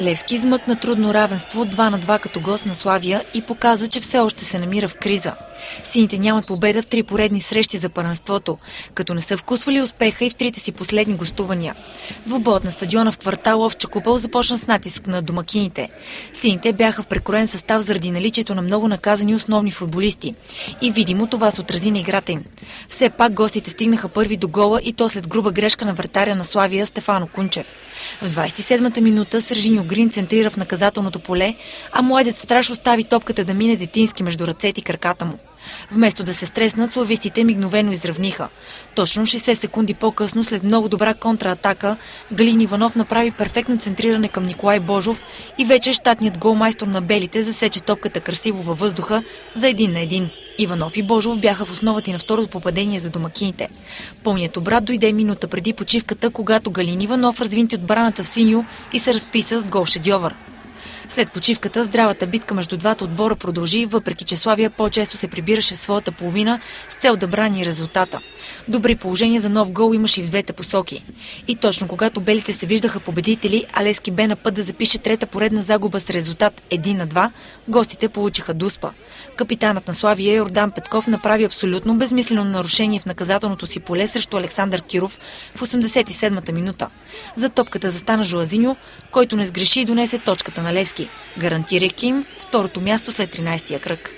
Левски измъкна трудно равенство 2-2 като гост на Славия и показа, че все още се намира в криза. Сините нямат победа в 3 поредни срещи за първенството, като не са вкусвали успеха и в 3-те си последни гостувания. Двубоят на стадиона в квартал Овча купол започна с натиск на домакините. Сините бяха в прекроен състав заради наличието на много наказани основни футболисти. И видимо това се отрази на играта им. Все пак гостите стигнаха първи до гола и то след груба грешка на вратаря на Славия Стефано Кунчев. В 27-та минута Сержиньо Грин центрира в наказателното поле, а младец Страш остави топката да мине детински между ръцете и краката му. Вместо да се стреснат, славистите мигновено изравниха. Точно 60 секунди по-късно, след много добра контратака, Галин Иванов направи перфектно центриране към Николай Божов и вече щатният голмайстор на белите засече топката красиво във въздуха за 1-1. Иванов и Божов бяха в основата и на второто попадение за домакините. Пълният обрат дойде минута преди почивката, когато Галин Иванов развинти отбраната в синьо и се разписа с гол шедьовър. След почивката здравата битка между двата отбора продължи, въпреки че Славия по-често се прибираше в своята половина с цел да брани резултата. Добри положения за нов гол имаше и в двете посоки. И точно когато белите се виждаха победители, а Левски бе на път да запише трета поредна загуба с резултат 1-2, гостите получиха дуспа. Капитанът на Славия Йордан Петков направи абсолютно безмислено нарушение в наказателното си поле срещу Александър Киров в 87-та минута. За топката застана Жоазиньо, който не сгреши и донесе точката на Левски, гарантирайки им второто място след 13-тия кръг.